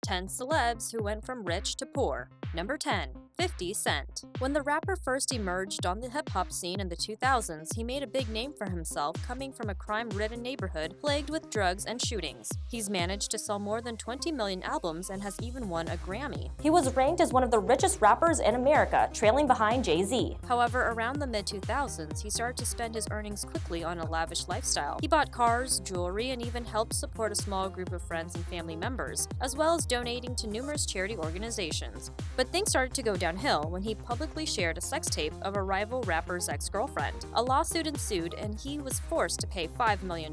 10 celebs who went from rich to poor. Number 10. 50 Cent. When the rapper first emerged on the hip-hop scene in the 2000s, he made a big name for himself coming from a crime-ridden neighborhood plagued with drugs and shootings. He's managed to sell more than 20 million albums and has even won a Grammy. He was ranked as one of the richest rappers in America, trailing behind Jay-Z. However, around the mid-2000s, he started to spend his earnings quickly on a lavish lifestyle. He bought cars, jewelry, and even helped support a small group of friends and family members, as well as donating to numerous charity organizations. But things started to go downhill when he publicly shared a sex tape of a rival rapper's ex-girlfriend. A lawsuit ensued, and he was forced to pay $5 million.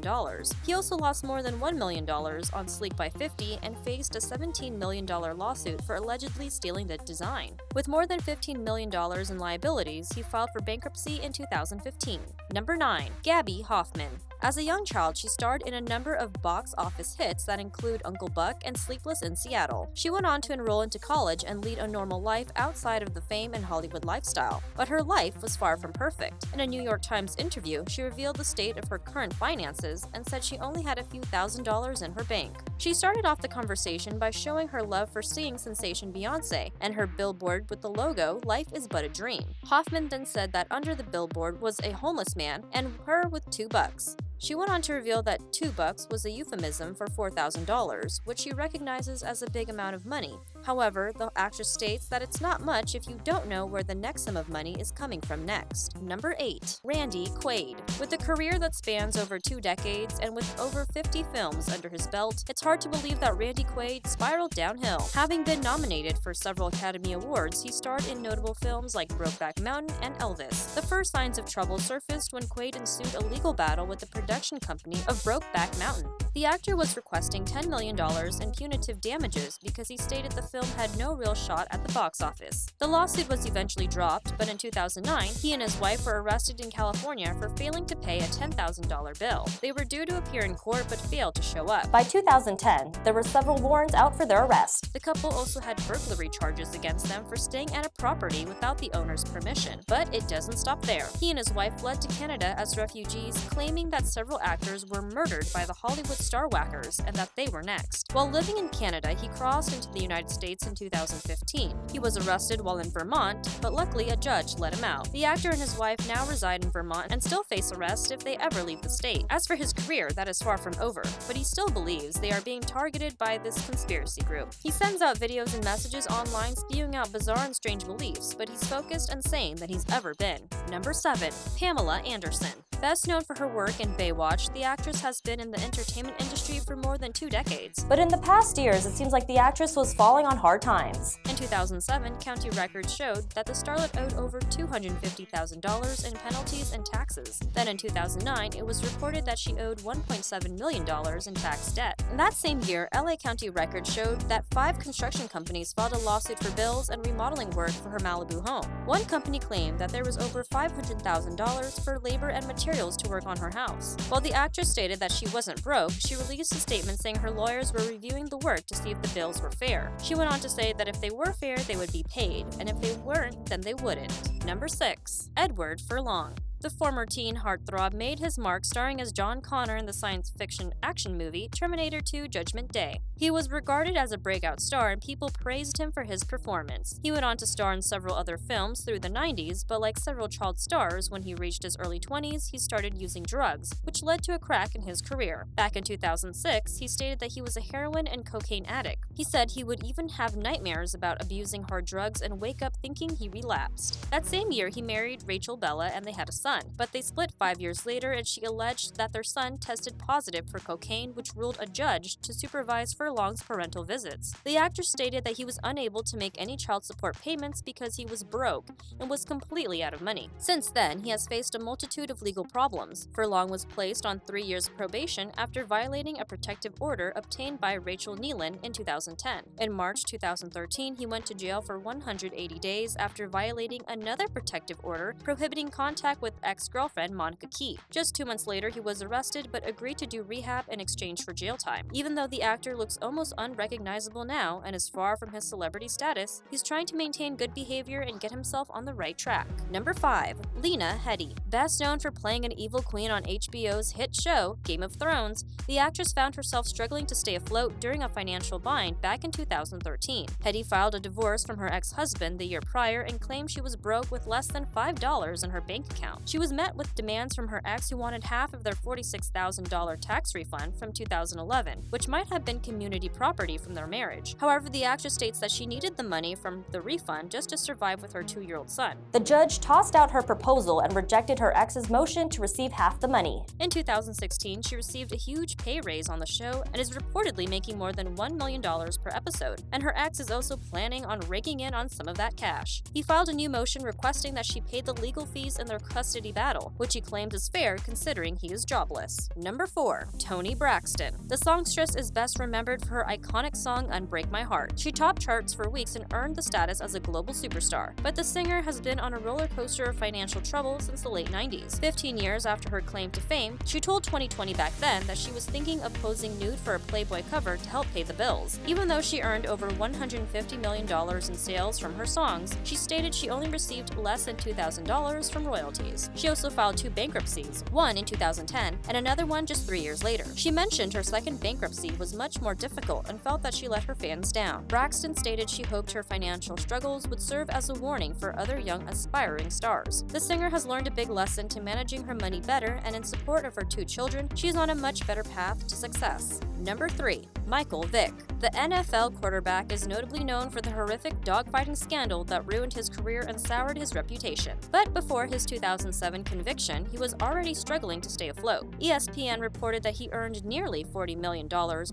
He also lost more than $1 million on Sleek by 50 and faced a $17 million lawsuit for allegedly stealing the design. With more than $15 million in liabilities, he filed for bankruptcy in 2015. Number 9. Gaby Hoffmann. As a young child, she starred in a number of box office hits that include Uncle Buck and Sleepless in Seattle. She went on to enroll into college and lead a normal life outside of the fame and Hollywood lifestyle. But her life was far from perfect. In a New York Times interview, she revealed the state of her current finances and said she only had a few $1,000s in her bank. She started off the conversation by showing her love for singing sensation Beyonce and her billboard with the logo, "Life is but a dream." Hoffman then said that under the billboard was a homeless man and her with $2. She went on to reveal that $2 was a euphemism for $4,000, which she recognizes as a big amount of money. However, the actress states that it's not much if you don't know where the next sum of money is coming from next. Number 8. Randy Quaid. With a career that spans over 2 decades and with over 50 films under his belt, it's hard to believe that Randy Quaid spiraled downhill. Having been nominated for several Academy Awards, he starred in notable films like Brokeback Mountain and Elvis. The first signs of trouble surfaced when Quaid ensued a legal battle with the production company of Brokeback Mountain. The actor was requesting $10 million in punitive damages because he stated the film had no real shot at the box office. The lawsuit was eventually dropped, but in 2009, he and his wife were arrested in California for failing to pay a $10,000 bill. They were due to appear in court but failed to show up. By 2010, there were several warrants out for their arrest. The couple also had burglary charges against them for staying at a property without the owner's permission. But it doesn't stop there. He and his wife fled to Canada as refugees, claiming that several actors were murdered by the Hollywood star whackers and that they were next. While living in Canada, he crossed into the United States in 2015. He was arrested while in Vermont, but luckily a judge let him out. The actor and his wife now reside in Vermont and still face arrest if they ever leave the state. As for his career, that is far from over, but he still believes they are being targeted by this conspiracy group. He sends out videos and messages online spewing out bizarre and strange beliefs, but he's focused and sane than he's ever been. Number 7. Pamela Anderson. Best known for her work in Baywatch, the actress has been in the entertainment industry for more than 2 decades. But in the past years, it seems like the actress was falling on hard times. In 2007, county records showed that the starlet owed over $250,000 in penalties and taxes. Then in 2009, it was reported that she owed $1.7 million in tax debt. In that same year, LA County records showed that 5 construction companies filed a lawsuit for bills and remodeling work for her Malibu home. One company claimed that there was over $500,000 for labor and materials to work on her house. While the actress stated that she wasn't broke, she released a statement saying her lawyers were reviewing the work to see if the bills were fair. She went on to say that if they were fair, they would be paid, and if they weren't, then they wouldn't. Number 6. Edward Furlong. The former teen heartthrob made his mark starring as John Connor in the science fiction action movie Terminator 2: Judgment Day. He was regarded as a breakout star and people praised him for his performance. He went on to star in several other films through the 90s, but like several child stars, when he reached his early 20s, he started using drugs, which led to a crack in his career. Back in 2006, he stated that he was a heroin and cocaine addict. He said he would even have nightmares about abusing hard drugs and wake up thinking he relapsed. That same year, he married Rachel Bella and they had a son, but they split 5 years later and she alleged that their son tested positive for cocaine, which ruled a judge to supervise Furlong's parental visits. The actor stated that he was unable to make any child support payments because he was broke and was completely out of money. Since then, he has faced a multitude of legal problems. Furlong was placed on 3 years probation after violating a protective order obtained by Rachel Nealon in 2010. In March 2013, he went to jail for 180 days after violating another protective order prohibiting contact with ex-girlfriend Monica Key. Just 2 months later, he was arrested but agreed to do rehab in exchange for jail time. Even though the actor looks almost unrecognizable now and is far from his celebrity status, he's trying to maintain good behavior and get himself on the right track. Number 5. Lena Headey. Best known for playing an evil queen on HBO's hit show, Game of Thrones, the actress found herself struggling to stay afloat during a financial bind back in 2013. Headey filed a divorce from her ex-husband the year prior and claimed she was broke with less than $5 in her bank account. She was met with demands from her ex who wanted half of their $46,000 tax refund from 2011, which might have been community property from their marriage. However, the actress states that she needed the money from the refund just to survive with her 2-year-old son. The judge tossed out her proposal and rejected her ex's motion to receive half the money. In 2016, she received a huge pay raise on the show and is reportedly making more than $1 million per episode, and her ex is also planning on raking in on some of that cash. He filed a new motion requesting that she pay the legal fees in their custody battle, which he claims is fair considering he is jobless. Number 4. Toni Braxton. The songstress is best remembered for her iconic song Unbreak My Heart. She topped charts for weeks and earned the status as a global superstar, but the singer has been on a roller coaster of financial trouble since the late 90s. 15 years after her claim to fame, she told 2020 back then that she was thinking of posing nude for a Playboy cover to help pay the bills. Even though she earned over $150 million in sales from her songs, she stated she only received less than $2,000 from royalties. She also filed 2 bankruptcies, one in 2010 and another one just 3 years later. She mentioned her second bankruptcy was much more difficult and felt that she let her fans down. Braxton stated she hoped her financial struggles would serve as a warning for other young aspiring stars. The singer has learned a big lesson to managing her money better, and in support of her 2 children, she is on a much better path to success. Number 3. Michael Vick. The NFL quarterback is notably known for the horrific dogfighting scandal that ruined his career and soured his reputation. But before his 2007 conviction, he was already struggling to stay afloat. ESPN reported that he earned nearly $40 million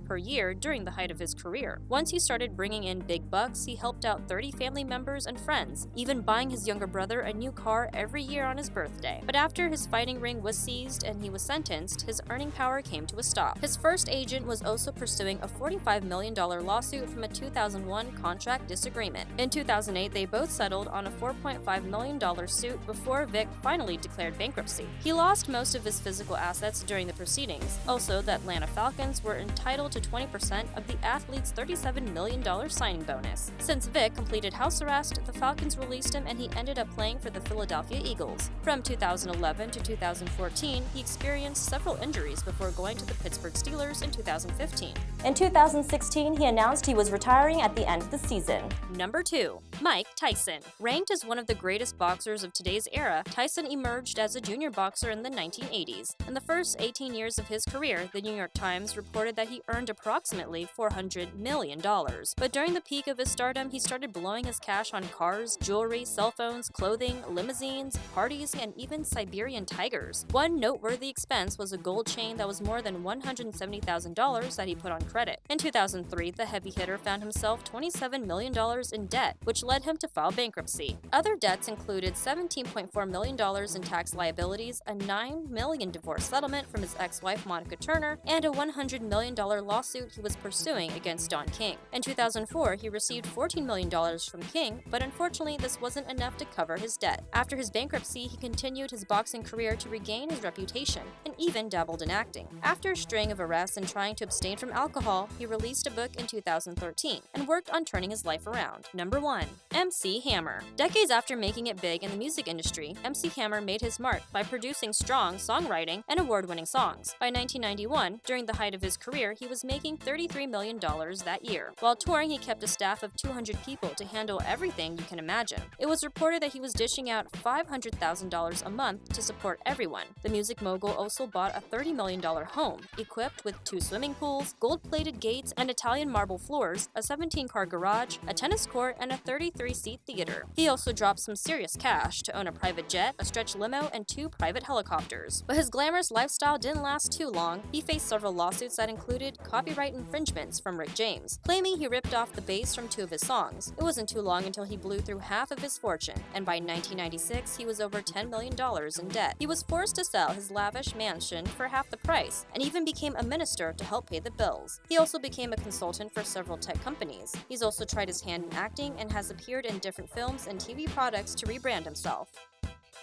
per year during the height of his career. Once he started bringing in big bucks, he helped out 30 family members and friends, even buying his younger brother a new car every year on his birthday. But after his fighting ring was seized and he was sentenced, his earning power came to a stop. His first agent was also pursuing a $45 million lawsuit from a 2001 contract disagreement. In 2008, they both settled on a $4.5 million suit before Vick finally declared bankruptcy. He lost most of his physical assets during the proceedings. Also, the Atlanta Falcons were entitled to 20% of the athlete's $37 million signing bonus. Since Vick completed house arrest, the Falcons released him and he ended up playing for the Philadelphia Eagles. From 2011 to 2014, he experienced several injuries before going to the Pittsburgh Steelers in 2015. In 2016, he announced he was retiring at the end of the season. Number 2. Mike Tyson. Ranked as one of the greatest boxers of today's era, Tyson emerged as a junior boxer in the 1980s. In the first 18 years of his career, the New York Times reported that he earned approximately $400 million. But during the peak of his stardom, he started blowing his cash on cars, jewelry, cell phones, clothing, limousines, parties, and even Siberian tigers. One noteworthy expense was a gold chain that was more than $170,000 that he put on credit. In 2003, the heavy hitter found himself $27 million in debt, which led him to file bankruptcy. Other debts included $17.4 million in tax liabilities, a $9 million divorce settlement from his ex-wife Monica Turner, and a $100 million lawsuit he was pursuing against Don King. In 2004, he received $14 million from King, but unfortunately this wasn't enough to cover his debt. After his bankruptcy, he continued his boxing career to regain his reputation, and even dabbled in acting. After a string of arrests and trying to abstain from alcohol, he released a book in 2013 and worked on turning his life around. Number 1. MC Hammer. Decades after making it big in the music industry, MC Hammer made his mark by producing strong songwriting and award-winning songs. By 1991, during the height of his career, he was making $33 million that year. While touring, he kept a staff of 200 people to handle everything you can imagine. It was reported that he was dishing out $500,000 a month to support everyone. The music mogul also bought a $30 million home, equipped with 2 swimming pools, gold-plated gates and Italian marble floors, a 17-car garage, a tennis court, and a 33-seat theater. He also dropped some serious cash to own a private jet, a stretch limo, and 2 private helicopters. But his glamorous lifestyle didn't last too long. He faced several lawsuits that included copyright infringements from Rick James, claiming he ripped off the bass from 2 of his songs. It wasn't too long until he blew through half of his fortune, and by 1996, he was over $10 million in debt. He was forced to sell his lavish mansion for half the price, and even became a minister to help pay the bills. He also became a consultant for several tech companies. He's also tried his hand in acting and has appeared in different films and TV products to rebrand himself.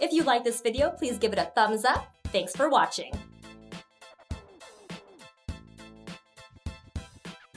If you like this video, please give it a thumbs up. Thanks for watching.